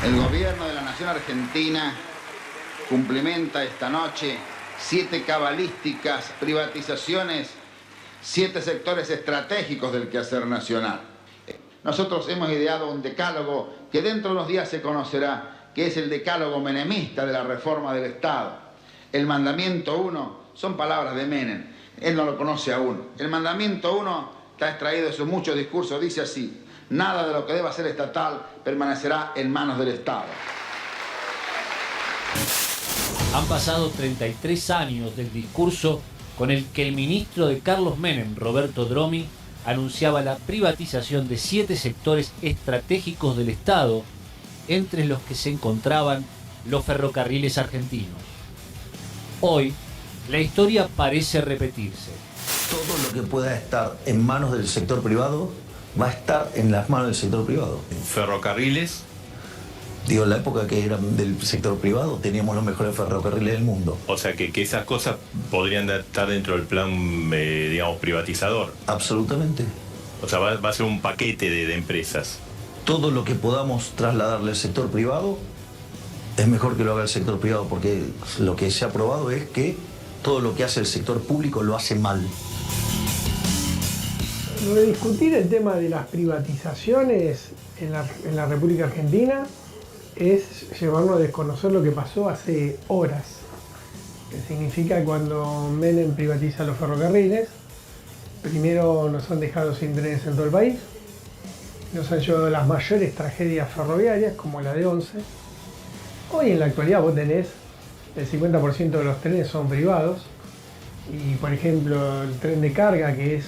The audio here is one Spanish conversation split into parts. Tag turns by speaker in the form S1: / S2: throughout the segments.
S1: El gobierno de la Nación Argentina cumplimenta esta noche 7 cabalísticas privatizaciones, 7 sectores estratégicos del quehacer nacional. Nosotros hemos ideado un decálogo que dentro de unos días se conocerá, que es el decálogo menemista de la reforma del Estado. El mandamiento 1 son palabras de Menem, él no lo conoce aún. El mandamiento 1 está extraído de sus muchos discursos, dice así: nada de lo que deba ser estatal permanecerá en manos del Estado.
S2: Han pasado 33 años del discurso con el que el ministro de Carlos Menem, Roberto Dromi, anunciaba la privatización de 7 sectores estratégicos del Estado, entre los que se encontraban los ferrocarriles argentinos. Hoy, la historia parece repetirse.
S3: Todo lo que pueda estar en manos del sector privado va a estar en las manos del sector privado.
S4: Ferrocarriles.
S3: Digo, en la época que eran del sector privado teníamos los mejores ferrocarriles del mundo.
S4: O sea que esas cosas podrían estar dentro del plan, digamos, privatizador.
S3: Absolutamente.
S4: O sea, va a ser un paquete de empresas.
S3: Todo lo que podamos trasladarle al sector privado es mejor que lo haga el sector privado, porque lo que se ha probado es que todo lo que hace el sector público lo hace mal.
S5: Rediscutir el tema de las privatizaciones en la República Argentina es llevarnos a desconocer lo que pasó hace horas. Que significa cuando Menem privatiza los ferrocarriles, primero nos han dejado sin trenes en todo el país, nos han llevado las mayores tragedias ferroviarias, como la de Once. Hoy en la actualidad vos tenés el 50% de los trenes son privados, y por ejemplo el tren de carga, que es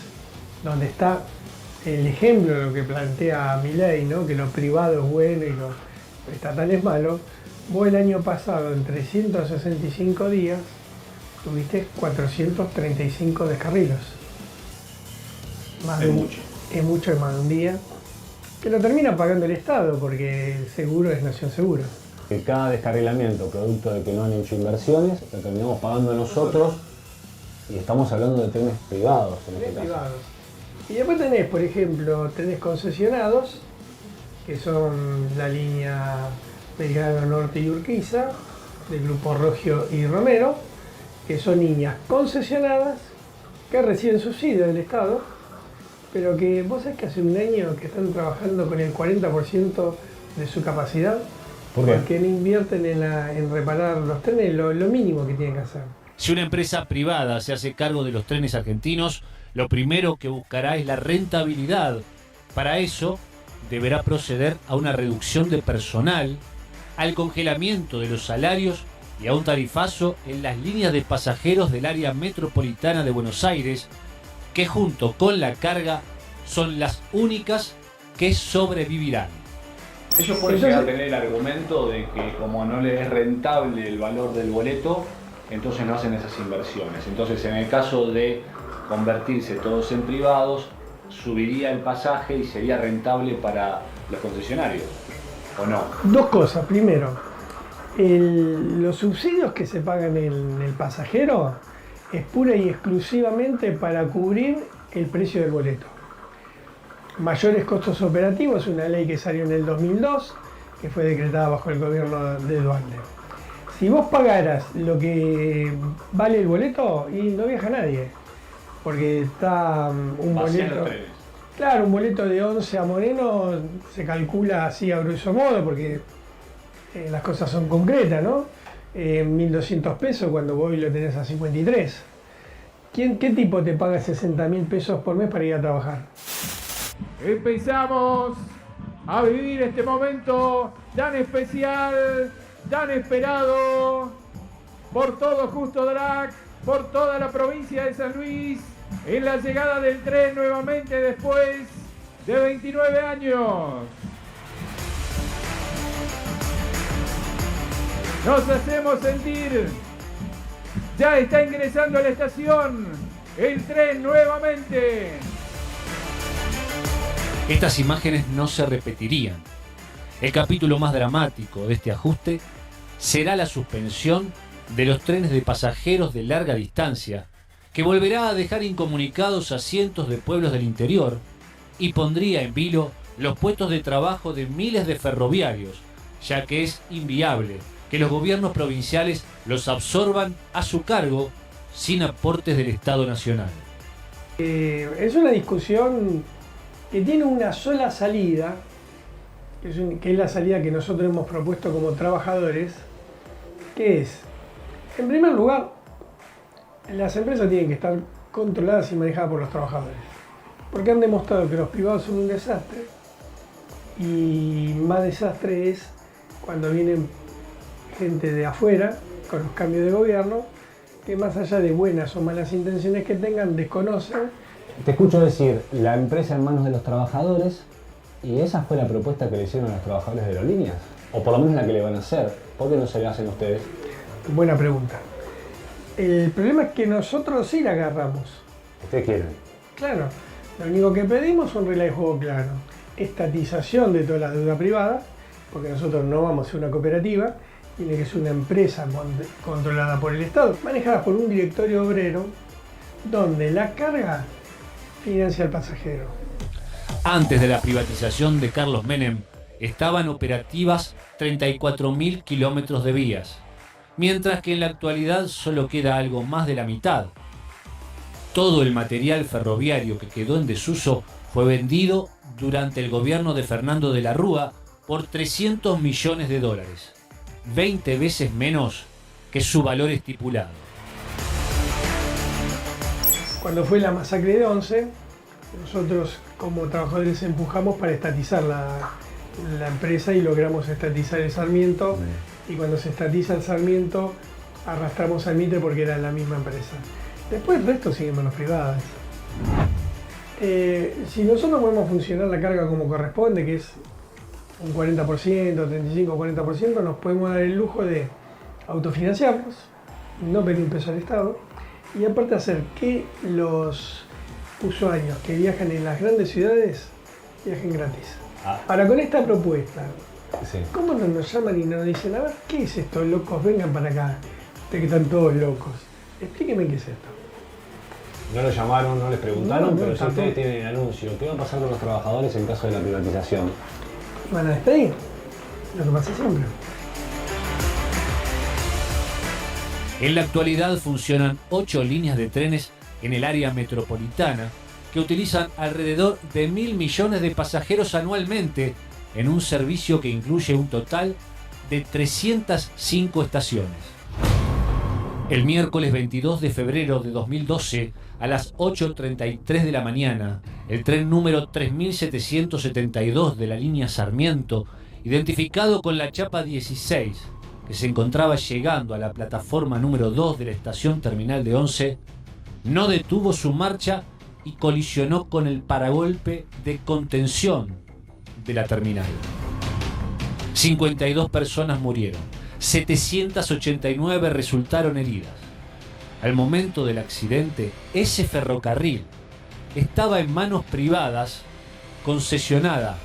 S5: donde está el ejemplo de lo que plantea Milei, ¿no? Que lo privado es bueno y lo estatal es malo. Vos el año pasado, en 365 días, tuviste 435 descarrilos.
S6: Es mucho.
S5: Es mucho, es más de un día. Que lo termina pagando el Estado, porque el seguro es Nación Seguro.
S6: Que cada descarrilamiento, producto de que no han hecho inversiones, lo terminamos pagando nosotros, y estamos hablando de trenes privados en este caso.
S5: Privados. Y después tenés, por ejemplo, tenés concesionados, que son la línea Belgrano Norte y Urquiza, del grupo Rogio y Romero, que son líneas concesionadas que reciben subsidio del Estado, pero que vos sabés que hace un año que están trabajando con el 40% de su capacidad.
S6: ¿Por qué?
S5: Porque no invierten en reparar los trenes, lo mínimo que tienen que hacer.
S2: Si una empresa privada se hace cargo de los trenes argentinos, lo primero que buscará es la rentabilidad. Para eso, deberá proceder a una reducción de personal, al congelamiento de los salarios y a un tarifazo en las líneas de pasajeros del área metropolitana de Buenos Aires, que junto con la carga son las únicas que sobrevivirán.
S7: Ellos pueden llegar a tener el argumento de que como no les es rentable el valor del boleto, entonces no hacen esas inversiones. Entonces, en el caso de convertirse todos en privados, subiría el pasaje y sería rentable para los concesionarios, ¿o no?
S5: Dos cosas. Primero, los subsidios que se pagan en el pasajero es pura y exclusivamente para cubrir el precio del boleto. Mayores costos operativos, una ley que salió en el 2002, que fue decretada bajo el gobierno de Dualde. Si vos pagaras lo que vale el boleto, y no viaja nadie, porque está un boleto... Claro, un boleto de 11 a Moreno se calcula así a grosso modo, porque las cosas son concretas, ¿no? 1.200 pesos cuando vos lo tenés a 53. ¿Qué tipo te paga 60.000 pesos por mes para ir a trabajar?
S8: Empezamos a vivir este momento tan especial, tan esperado por todo Justo Drac, por toda la provincia de San Luis, en la llegada del tren nuevamente después de 29 años. Nos hacemos sentir, ya está ingresando a la estación el tren nuevamente.
S2: Estas imágenes no se repetirían. El capítulo más dramático de este ajuste será la suspensión de los trenes de pasajeros de larga distancia, que volverá a dejar incomunicados a cientos de pueblos del interior y pondría en vilo los puestos de trabajo de miles de ferroviarios, ya que es inviable que los gobiernos provinciales los absorban a su cargo sin aportes del Estado Nacional.
S5: Es una discusión que tiene una sola salida, que es la salida que nosotros hemos propuesto como trabajadores, que es, en primer lugar, las empresas tienen que estar controladas y manejadas por los trabajadores, porque han demostrado que los privados son un desastre, y más desastre es cuando vienen gente de afuera, con los cambios de gobierno, que más allá de buenas o malas intenciones que tengan, desconocen.
S6: Te escucho decir, la empresa en manos de los trabajadores, y esa fue la propuesta que le hicieron a los trabajadores de Aerolíneas, o por lo menos la que le van a hacer. ¿Por qué no se la hacen ustedes?
S5: Buena pregunta. El problema es que nosotros sí la agarramos.
S6: ¿Ustedes quieren?
S5: Claro, lo único que pedimos es un regla de juego claro. Estatización de toda la deuda privada, porque nosotros no vamos a ser una cooperativa, tiene que ser una empresa controlada por el Estado, manejada por un directorio obrero, donde la carga financia al pasajero.
S2: Antes de la privatización de Carlos Menem, estaban operativas 34.000 kilómetros de vías, mientras que en la actualidad solo queda algo más de la mitad. Todo el material ferroviario que quedó en desuso fue vendido durante el gobierno de Fernando de la Rúa por $300 millones, 20 veces menos que su valor estipulado.
S5: Cuando fue la masacre de Once, nosotros como trabajadores empujamos para estatizar la empresa y logramos estatizar el Sarmiento. Y cuando se estatiza el Sarmiento, arrastramos al Mitre porque era la misma empresa. Después el resto sigue en manos privadas. Si nosotros podemos funcionar la carga como corresponde, que es un 40%, 35 o 40%, nos podemos dar el lujo de autofinanciarnos, no pedir un peso al Estado, y aparte hacer que los usuarios que viajan en las grandes ciudades viajen gratis. Ahora, con esta propuesta, sí, ¿cómo no nos llaman y nos dicen, a ver, qué es esto, locos, vengan para acá, ustedes que están todos locos, explíquenme qué es esto?
S6: No lo llamaron, no les preguntaron, pero si ustedes tienen el anuncio, ¿qué va a pasar con los trabajadores en caso de la privatización?
S5: Van a despedir, lo que pasa siempre.
S2: En la actualidad funcionan 8 líneas de trenes en el área metropolitana que utilizan alrededor de 1.000 millones de pasajeros anualmente en un servicio que incluye un total de 305 estaciones. El miércoles 22 de febrero de 2012, a las 8:33 de la mañana, el tren número 3772 de la línea Sarmiento, identificado con la chapa 16, que se encontraba llegando a la plataforma número 2 de la estación terminal de Once, no detuvo su marcha y colisionó con el paragolpe de contención de la terminal. 52 personas murieron, 789 resultaron heridas. Al momento del accidente, ese ferrocarril estaba en manos privadas, concesionada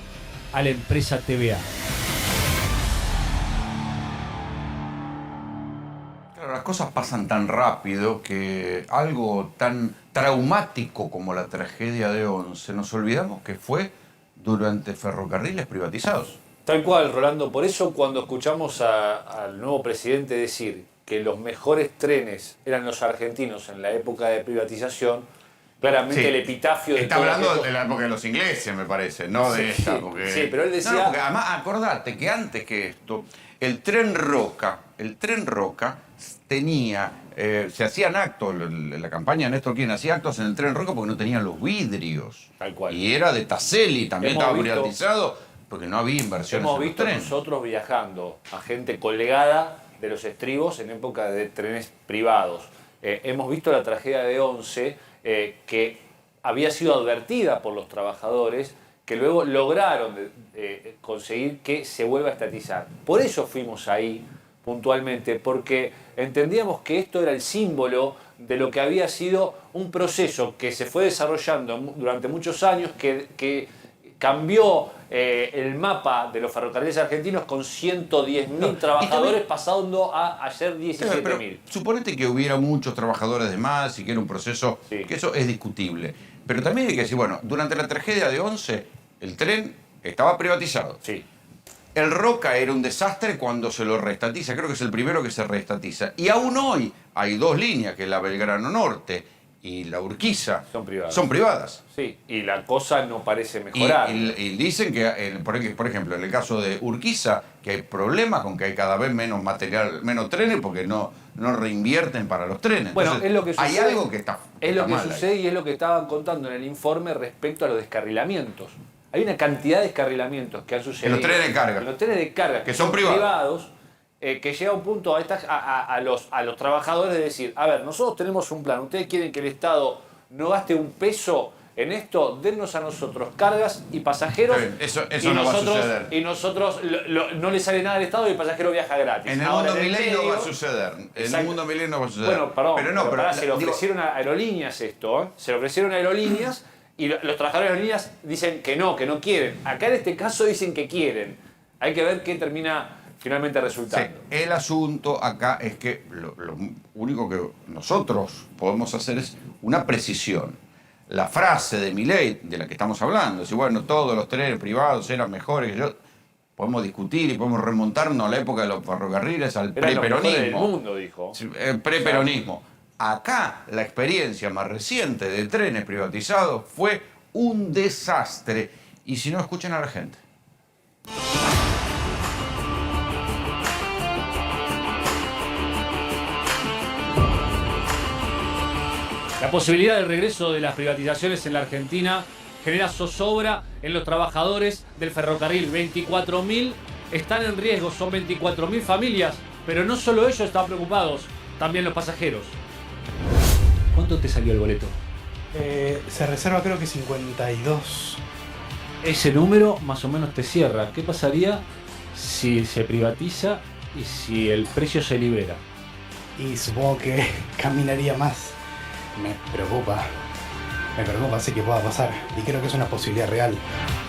S2: a la empresa TVA.
S1: Claro, las cosas pasan tan rápido que algo tan traumático como la tragedia de Once, nos olvidamos que fue durante ferrocarriles privatizados.
S7: Tal cual, Rolando. Por eso cuando escuchamos al nuevo presidente decir que los mejores trenes eran los argentinos en la época de privatización, claramente sí, el epitafio de...
S1: Está hablando de la época de los ingleses, me parece, no de esta. Porque...
S7: Sí, pero él decía...
S1: No, porque además, acordate que antes que esto, el tren Roca tenía... se hacían actos, la campaña de Néstor Kirchner hacía actos en el tren Roca porque no tenían los vidrios.
S7: Tal cual.
S1: Y era de Taselli, también estaba privatizado porque no había inversiones.
S7: Hemos visto nosotros viajando a gente colgada de los estribos en época de trenes privados. Hemos visto la tragedia de Once, que había sido advertida por los trabajadores, que luego lograron conseguir que se vuelva a estatizar. Por eso fuimos ahí puntualmente, porque entendíamos que esto era el símbolo de lo que había sido un proceso que se fue desarrollando durante muchos años, que cambió el mapa de los ferrocarriles argentinos con 110.000 trabajadores pasando a ayer 17.000.
S1: Suponete que hubiera muchos trabajadores de más y que era un proceso, sí, que eso es discutible. Pero también hay que decir, bueno, durante la tragedia de Once, el tren estaba privatizado.
S7: Sí.
S9: El Roca era un desastre cuando se lo reestatiza, creo que es el primero que se reestatiza. Y aún hoy hay 2 líneas, que es la Belgrano Norte y la Urquiza. Son privadas.
S7: Sí, y la cosa no parece mejorar.
S9: Y dicen que, por ejemplo, en el caso de Urquiza, que hay problemas con que hay cada vez menos material, menos trenes, porque no reinvierten para los trenes.
S7: Bueno,
S9: entonces,
S7: es lo que sucede.
S9: hay algo que está
S7: Es lo que
S9: mal
S7: sucede
S9: ahí.
S7: y es lo que estaban contando en el informe respecto a los descarrilamientos. Hay una cantidad de descarrilamientos que han sucedido.
S9: En los trenes de carga.
S7: En los trenes de carga.
S9: Que son privados.
S7: Que llega un punto a los trabajadores de decir, a ver, nosotros tenemos un plan, ustedes quieren que el Estado no gaste un peso en esto, dennos a nosotros cargas y pasajeros.
S9: Eso no va a suceder.
S7: Y nosotros no le sale nada al Estado y el pasajero viaja gratis.
S9: En el
S7: Ahora,
S9: mundo milenio
S7: medio,
S9: va a suceder. En el mundo milenio va a suceder.
S7: Bueno, perdón,
S9: pero
S7: se le ofrecieron a aerolíneas esto, ¿eh? Se le ofrecieron a aerolíneas y los trabajadores de aerolíneas dicen que no quieren. Acá en este caso dicen que quieren. Hay que ver qué termina finalmente resultando.
S9: Sí, el asunto acá es que lo único que nosotros podemos hacer es una precisión. La frase de Milei, de la que estamos hablando, es bueno, todos los trenes privados eran mejores que yo. Podemos discutir y podemos remontarnos a la época de los ferrocarriles, al preperonismo.
S7: Del mundo, dijo.
S9: El preperonismo. Acá la experiencia más reciente de trenes privatizados fue un desastre. Y si no, escuchen a la gente.
S2: La posibilidad del regreso de las privatizaciones en la Argentina genera zozobra en los trabajadores del ferrocarril. 24.000 están en riesgo, son 24.000 familias, pero no solo ellos están preocupados, también los pasajeros. ¿Cuánto te salió el boleto?
S10: Se reserva creo que 52.
S2: Ese número más o menos te cierra. ¿Qué pasaría si se privatiza y si el precio se libera?
S10: Y supongo que caminaría más. Me preocupa así que pueda pasar. Y creo que es una posibilidad real.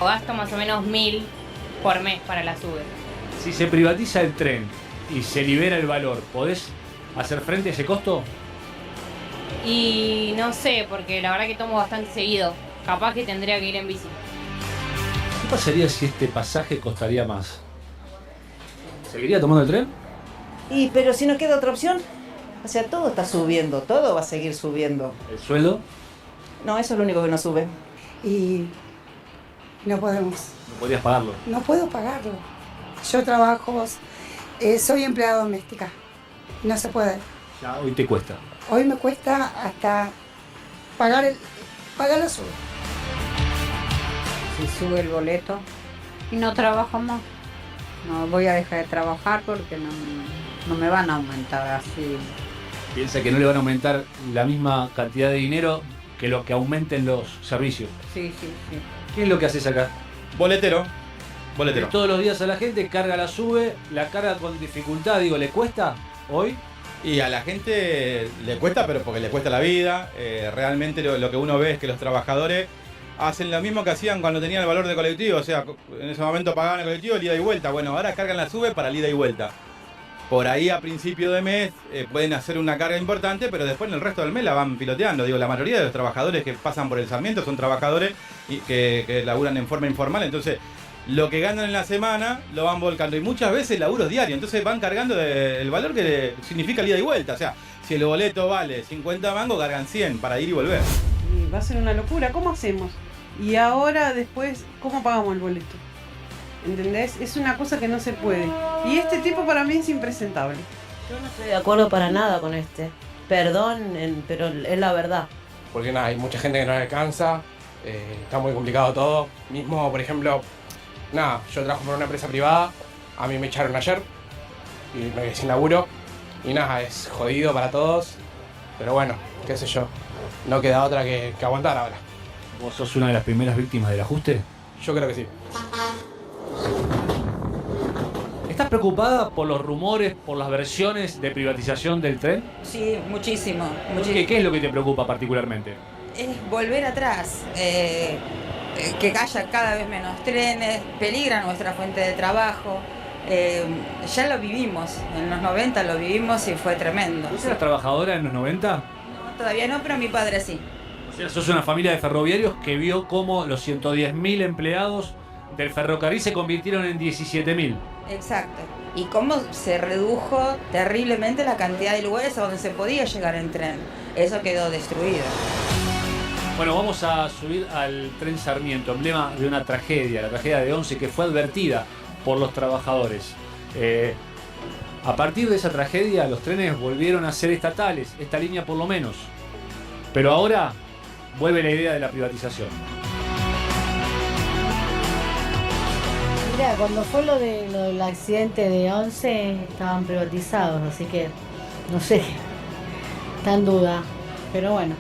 S11: Gasto más o menos 1.000 por mes para la SUBE.
S2: Si se privatiza el tren y se libera el valor, ¿podés hacer frente a ese costo?
S11: Y no sé, porque la verdad que tomo bastante seguido. Capaz que tendría que ir en bici.
S2: ¿Qué pasaría si este pasaje costaría más? ¿Seguiría tomando el tren?
S12: Pero si no queda otra opción. O sea, todo está subiendo, todo va a seguir subiendo.
S2: ¿El sueldo?
S12: No, eso es lo único que no sube.
S13: Y no podemos.
S2: ¿No podrías pagarlo?
S13: No puedo pagarlo. Yo trabajo, soy empleada doméstica. No se puede.
S2: Ya, hoy te cuesta.
S13: Hoy me cuesta hasta pagar la SUBE.
S14: Si sube el boleto y no trabajo más, no voy a dejar de trabajar porque no me van a aumentar así.
S2: Piensa que no le van a aumentar la misma cantidad de dinero que lo que aumenten los servicios.
S14: Sí.
S2: ¿Qué es lo que haces acá?
S15: Boletero.
S2: Todos los días a la gente, carga la SUBE, la carga con dificultad, digo, ¿le cuesta hoy?
S15: Y a la gente le cuesta, pero porque le cuesta la vida. Realmente lo que uno ve es que los trabajadores hacen lo mismo que hacían cuando tenían el valor de colectivo. O sea, en ese momento pagaban el colectivo, el ida y vuelta. Bueno, ahora cargan la SUBE para el ida y vuelta. Por ahí a principio de mes pueden hacer una carga importante, pero después en el resto del mes la van piloteando. Digo, la mayoría de los trabajadores que pasan por el Sarmiento son trabajadores que laburan en forma informal. Entonces, lo que ganan en la semana lo van volcando. Y muchas veces laburos diarios. Entonces van cargando el valor que significa el ida y vuelta. O sea, si el boleto vale 50 mangos, cargan 100 para ir y volver.
S16: Y va a ser una locura. ¿Cómo hacemos? Y ahora, después, ¿cómo pagamos el boleto? ¿Entendés? Es una cosa que no se puede. Y este tipo para mí es impresentable.
S12: Yo no estoy de acuerdo para nada con este. Perdón, pero es la verdad.
S17: Porque nada, hay mucha gente que no le alcanza. Está muy complicado todo. Mismo, por ejemplo, nada, yo trabajo por una empresa privada. A mí me echaron ayer y me quedé sin laburo. Y nada, es jodido para todos. Pero bueno, qué sé yo. No queda otra que aguantar ahora.
S2: ¿Vos sos una de las primeras víctimas del ajuste?
S17: Yo creo que sí.
S2: ¿Estás preocupada por los rumores, por las versiones de privatización del tren?
S18: Sí, muchísimo.
S2: ¿Qué es lo que te preocupa particularmente?
S18: Es volver atrás, que haya cada vez menos trenes, peligra nuestra fuente de trabajo. Ya lo vivimos, en los 90 lo vivimos y fue tremendo.
S2: ¿Vos eras trabajadora en los 90?
S18: No, todavía no, pero mi padre sí.
S2: O sea, sos una familia de ferroviarios que vio cómo los 110.000 empleados del ferrocarril se convirtieron en 17.000.
S18: Exacto. Y cómo se redujo terriblemente la cantidad de lugares a donde se podía llegar en tren. Eso quedó destruido.
S2: Bueno, vamos a subir al tren Sarmiento, emblema de una tragedia, la tragedia de Once, que fue advertida por los trabajadores. A partir de esa tragedia, los trenes volvieron a ser estatales, esta línea por lo menos. Pero ahora vuelve la idea de la privatización.
S19: Mira, cuando fue lo del accidente de Once, estaban privatizados, así que no sé, está en duda, pero bueno.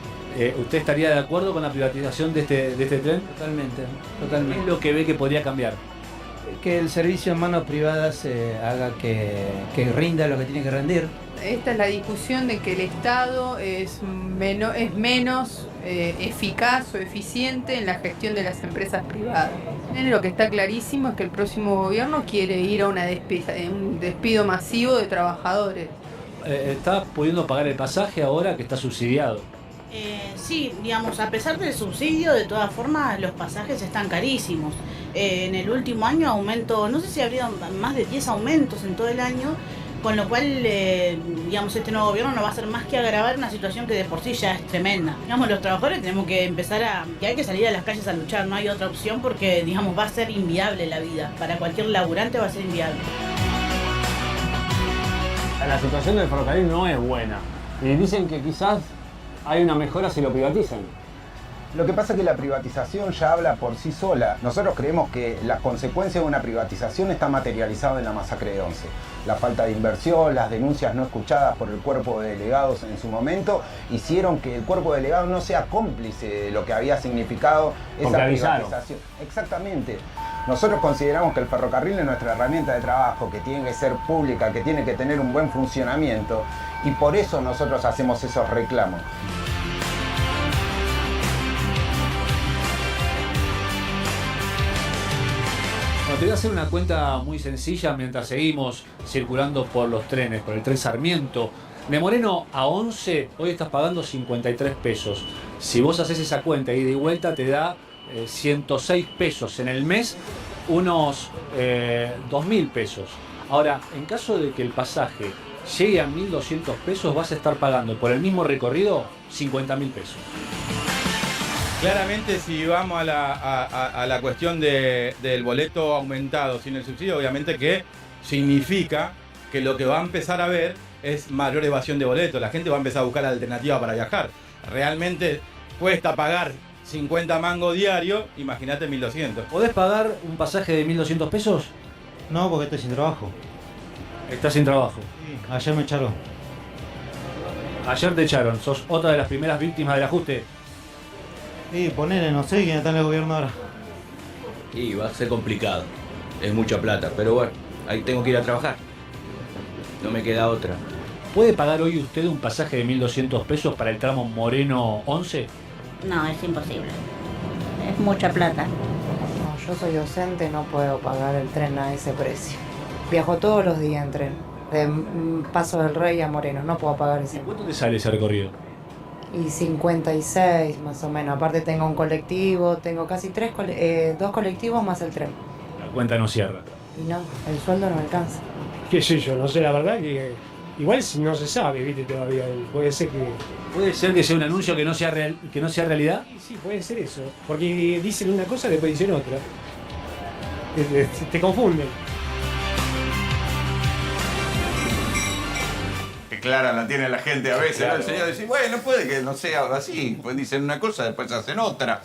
S2: ¿Usted estaría de acuerdo con la privatización de este tren?
S20: Totalmente.
S2: ¿Qué es lo que ve que podría cambiar?
S20: Que el servicio en manos privadas haga que rinda lo que tiene que rendir.
S21: Esta es la discusión de que el Estado es menos eficaz o eficiente en la gestión de las empresas privadas. Lo que está clarísimo es que el próximo gobierno quiere ir a un despido masivo de trabajadores.
S2: ¿Está pudiendo pagar el pasaje ahora que está subsidiado?
S22: Sí, digamos, a pesar del subsidio, de todas formas los pasajes están carísimos. En el último año aumentó, no sé si habría más de 10 aumentos en todo el año, con lo cual, digamos, este nuevo gobierno no va a hacer más que agravar una situación que de por sí ya es tremenda. Digamos, los trabajadores tenemos que que hay que salir a las calles a luchar, no hay otra opción porque, digamos, va a ser inviable la vida. Para cualquier laburante va a ser inviable.
S6: La situación del ferrocarril no es buena. Y dicen que quizás hay una mejora si lo privatizan.
S23: Lo que pasa es que la privatización ya habla por sí sola. Nosotros creemos que las consecuencias de una privatización está materializado en la masacre de Once. La falta de inversión, las denuncias no escuchadas por el cuerpo de delegados en su momento, hicieron que el cuerpo de delegados no sea cómplice de lo que había significado esa privatización. Exactamente. Nosotros consideramos que el ferrocarril es nuestra herramienta de trabajo, que tiene que ser pública, que tiene que tener un buen funcionamiento, y por eso nosotros hacemos esos reclamos.
S2: Te voy a hacer una cuenta muy sencilla mientras seguimos circulando por los trenes, por el tren Sarmiento. De Moreno a Once, hoy estás pagando 53 pesos. Si vos haces esa cuenta ida y vuelta, te da 106 pesos. En el mes, unos 2.000 pesos. Ahora, en caso de que el pasaje llegue a 1.200 pesos, vas a estar pagando por el mismo recorrido 50.000 pesos.
S15: Claramente, si vamos a la cuestión del boleto aumentado sin el subsidio, obviamente que significa que lo que va a empezar a ver es mayor evasión de boletos. La gente va a empezar a buscar alternativas para viajar. Realmente cuesta pagar 50 mangos diarios, imagínate 1.200.
S2: ¿Podés pagar un pasaje de 1.200 pesos?
S20: No, porque estoy sin trabajo.
S2: ¿Estás sin trabajo?
S20: Sí, ayer me echaron.
S2: Ayer te echaron. ¿Sos otra de las primeras víctimas del ajuste?
S20: Sí, ponele, no sé quién está en el gobierno ahora.
S24: Y va a ser complicado. Es mucha plata, pero bueno, ahí tengo que ir a trabajar. No me queda otra.
S2: ¿Puede pagar hoy usted un pasaje de 1.200 pesos para el tramo Moreno-Once?
S22: No, es imposible. Es mucha plata.
S25: No, yo soy docente, no puedo pagar el tren a ese precio. Viajo todos los días en tren. De Paso del Rey a Moreno, no puedo pagar ese.
S2: ¿Cuánto te sale ese recorrido?
S25: Y 56 más o menos. Aparte tengo un colectivo, tengo casi 2 colectivos más el tren.
S2: La cuenta no cierra.
S25: Y no, el sueldo no me alcanza.
S5: Qué sé yo, no sé, la verdad que igual no se sabe, viste, todavía. Puede ser que
S2: sea un anuncio que no sea realidad.
S5: Sí, puede ser eso. Porque dicen una cosa y después dicen otra. Te confunden.
S9: Clara la tiene la gente a veces,
S2: claro.
S9: ¿no? El señor dice, bueno, puede que no sea así, pues dicen una cosa, después hacen otra.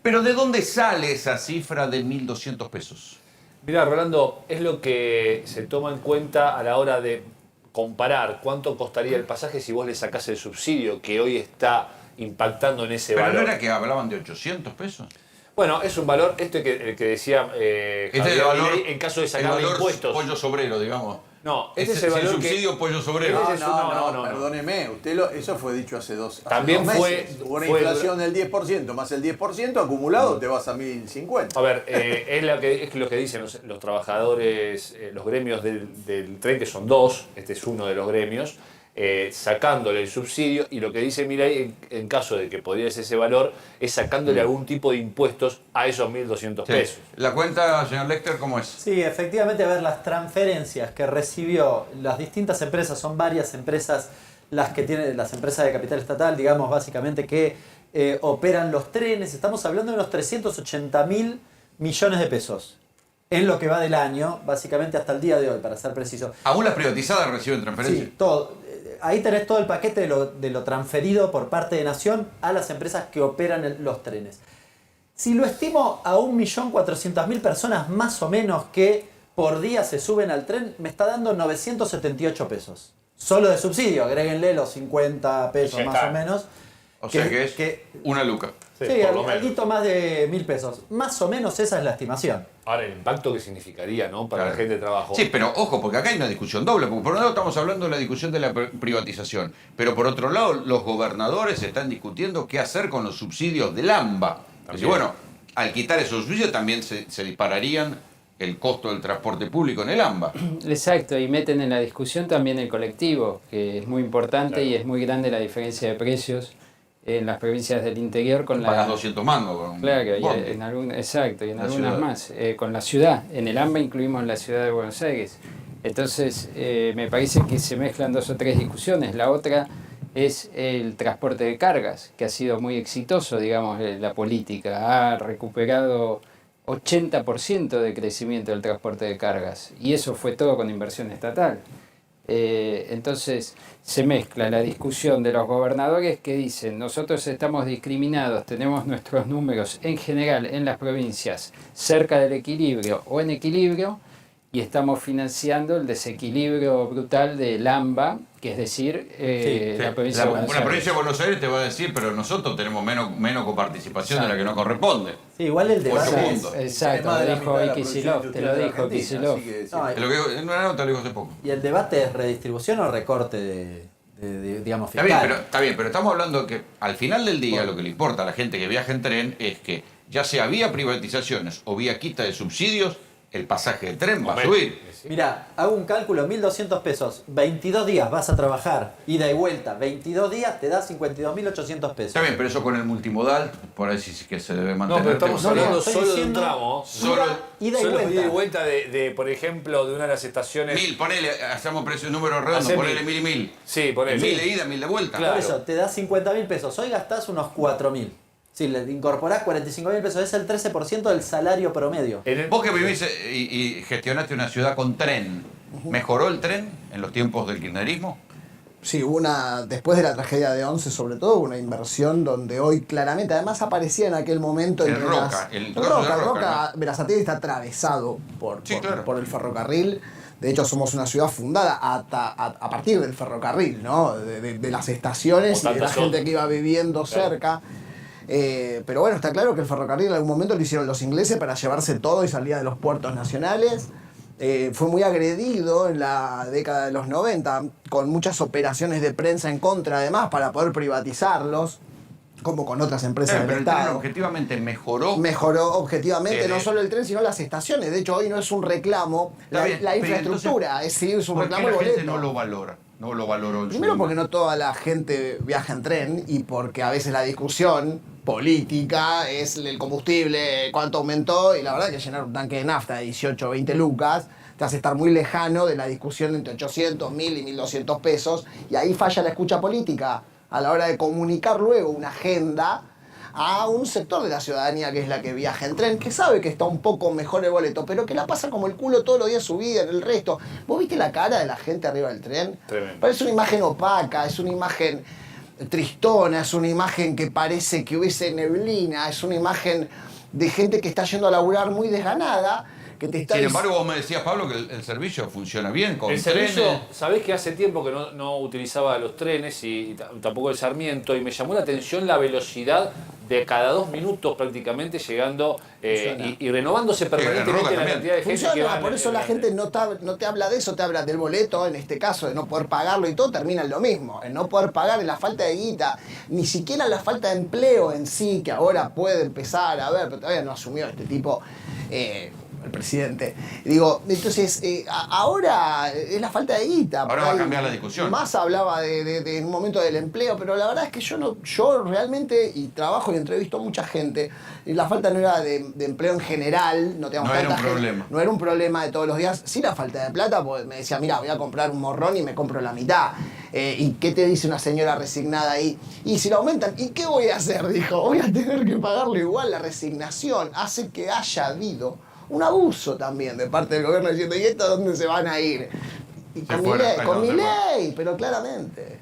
S9: Pero ¿de dónde sale esa cifra de 1.200 pesos?
S2: Mirá, Rolando, es lo que se toma en cuenta a la hora de comparar cuánto costaría el pasaje si vos le sacás el subsidio que hoy está impactando en ese valor.
S9: ¿Pero no era que hablaban de 800 pesos?
S2: Bueno, es un valor, el que decía Javier Milei, en caso de sacar impuestos.
S9: Pollo sobrero, digamos.
S2: No, este es el valor
S9: subsidio pollo sobrero.
S26: No, perdóneme, eso fue dicho hace dos meses. Hubo una inflación del 10%, más el 10% acumulado, te vas a 1.050.
S2: A ver, es lo que dicen los trabajadores, los gremios del tren, que son dos, este es uno de los gremios,
S1: sacándole el subsidio, y lo que dice Milei, en caso de que podría ser ese valor, es sacándole algún tipo de impuestos a esos 1.200 pesos.
S9: ¿La cuenta, señor Lecter, cómo es?
S3: Sí, efectivamente, a ver, las transferencias que recibió las distintas empresas, son varias empresas las que tienen, las empresas de capital estatal, digamos, básicamente, que operan los trenes. Estamos hablando de unos 380.000 millones de pesos en lo que va del año, básicamente hasta el día de hoy, para ser preciso.
S9: ¿Aún las privatizadas reciben transferencias?
S3: Sí, todo. Ahí tenés todo el paquete de lo transferido por parte de Nación a las empresas que operan los trenes. Si lo estimo a 1.400.000 personas más o menos que por día se suben al tren, me está dando 978 pesos. Solo de subsidio, agréguenle los 50 pesos más o menos.
S9: O sea que es una luca.
S3: Sí, algo más de 1.000 pesos. Más o menos esa es la estimación.
S1: Ahora, el impacto que significaría, ¿no? Para la gente de trabajo.
S9: Sí, pero ojo, porque acá hay una discusión doble. Porque por un lado estamos hablando de la discusión de la privatización, pero por otro lado los gobernadores están discutiendo qué hacer con los subsidios del AMBA. Es decir, bueno, al quitar esos subsidios también se dispararían el costo del transporte público en el AMBA.
S4: Exacto, y meten en la discusión también el colectivo, que es muy importante, y es muy grande la diferencia de precios en las provincias del interior con la...
S9: Pagas 200 mangos con
S4: Claro, y en exacto, y en algunas ciudad. Más. Con la ciudad, en el AMBA incluimos la ciudad de Buenos Aires. Entonces, me parece que se mezclan dos o tres discusiones. La otra es el transporte de cargas, que ha sido muy exitoso, digamos, la política. Ha recuperado 80% de crecimiento del transporte de cargas, y eso fue todo con inversión estatal. Entonces se mezcla la discusión de los gobernadores que dicen: nosotros estamos discriminados, tenemos nuestros números en general en las provincias cerca del equilibrio o en equilibrio, y estamos financiando el desequilibrio brutal del AMBA, que es decir, la provincia de Buenos Aires.
S9: Una provincia de Buenos Aires te va a decir, pero nosotros tenemos menos coparticipación de la que nos corresponde.
S3: Sí, igual el debate
S9: es...
S3: Exacto,
S4: te lo dijo hoy Kicillof, te lo dijo Kicillof.
S9: En una nota lo dijo hace poco.
S3: ¿Y el debate es redistribución o recorte de digamos, fiscal?
S9: Está bien, pero estamos hablando que al final del día lo que le importa a la gente que viaja en tren es que, ya sea vía privatizaciones o vía quita de subsidios, el pasaje de tren va a subir.
S3: Mira, hago un cálculo, 1.200 pesos, 22 días vas a trabajar, ida y vuelta, 22 días te da 52.800 pesos.
S9: Está bien, pero eso con el multimodal, por ahí sí que se debe mantener.
S1: No, pero estamos hablando solo de un tramo.
S3: Solo ida y vuelta.
S1: De, por ejemplo, de una de las estaciones...
S9: 1.000, ponele, hacemos precio número redondo, ponele 1.000 y 1.000.
S1: Sí, ponele.
S9: 1.000 de ida, 1.000 de vuelta.
S3: Claro. Por eso, te da 50.000 pesos, hoy gastás unos 4.000. Si le incorporás 45.000 pesos, es el 13% del salario promedio.
S9: Vos que vivís y gestionaste una ciudad con tren, ¿mejoró el tren en los tiempos del kirchnerismo?
S7: Sí, hubo después de la tragedia de Once, sobre todo, una inversión donde hoy claramente, además aparecía en aquel momento...
S9: El Roca,
S7: Berazategui está atravesado por el ferrocarril. De hecho, somos una ciudad fundada a partir del ferrocarril, ¿no? De las estaciones y de la gente que iba viviendo cerca. Pero bueno, está claro que el ferrocarril en algún momento lo hicieron los ingleses para llevarse todo y salía de los puertos nacionales. Fue muy agredido en la década de los 90, con muchas operaciones de prensa en contra, además, para poder privatizarlos, como con otras empresas del Estado.
S9: Pero objetivamente mejoró.
S7: Mejoró objetivamente no solo el tren, sino las estaciones. De hecho, hoy no es un reclamo la infraestructura, entonces, es un reclamo el boleto.
S9: La gente no lo valora. No lo valoró.
S7: Primero porque no toda la gente viaja en tren, y porque a veces la discusión política es el combustible, cuánto aumentó, y la verdad que llenar un tanque de nafta de 18 o 20 lucas te hace estar muy lejano de la discusión entre 800, 1.000 y 1.200 pesos, y ahí falla la escucha política a la hora de comunicar luego una agenda a un sector de la ciudadanía que es la que viaja en tren, que sabe que está un poco mejor el boleto, pero que la pasa como el culo todos los días su vida en el resto. ¿Vos viste la cara de la gente arriba del tren?
S1: Tremendo.
S7: Parece una imagen opaca, es una imagen tristona, es una imagen que parece que hubiese neblina, es una imagen de gente que está yendo a laburar muy desganada, que te está...
S9: Sin embargo, vos me decías, Pablo, que el servicio funciona bien con
S1: el
S9: trenes.
S1: Servicio, sabés que hace tiempo que no utilizaba los trenes y tampoco el Sarmiento, y me llamó la atención la velocidad de cada 2 minutos prácticamente llegando y renovándose permanentemente la cantidad de gente que va.
S7: Por eso la gente no te habla de eso, te habla del boleto, en este caso, de no poder pagarlo, y todo termina en lo mismo, en no poder pagar, en la falta de guita, ni siquiera la falta de empleo en sí, que ahora puede empezar a ver, pero todavía no asumió este tipo el presidente. Y digo, entonces, ahora es la falta de guita.
S9: Ahora va a cambiar la discusión.
S7: Massa hablaba de un momento del empleo, pero la verdad es que yo realmente, y trabajo y entrevisto a mucha gente, y la falta no era de empleo en general, no teníamos tanta gente, no era un problema de todos los días, sí la falta de plata, porque me decía, mira, voy a comprar un morrón y me compro la mitad. ¿Y qué te dice una señora resignada ahí? Y si lo aumentan, ¿y qué voy a hacer? Dijo, voy a tener que pagarlo igual. La resignación hace que haya habido un abuso también de parte del gobierno diciendo, ¿y esto dónde se van a ir? Y con mi ley, pero claramente.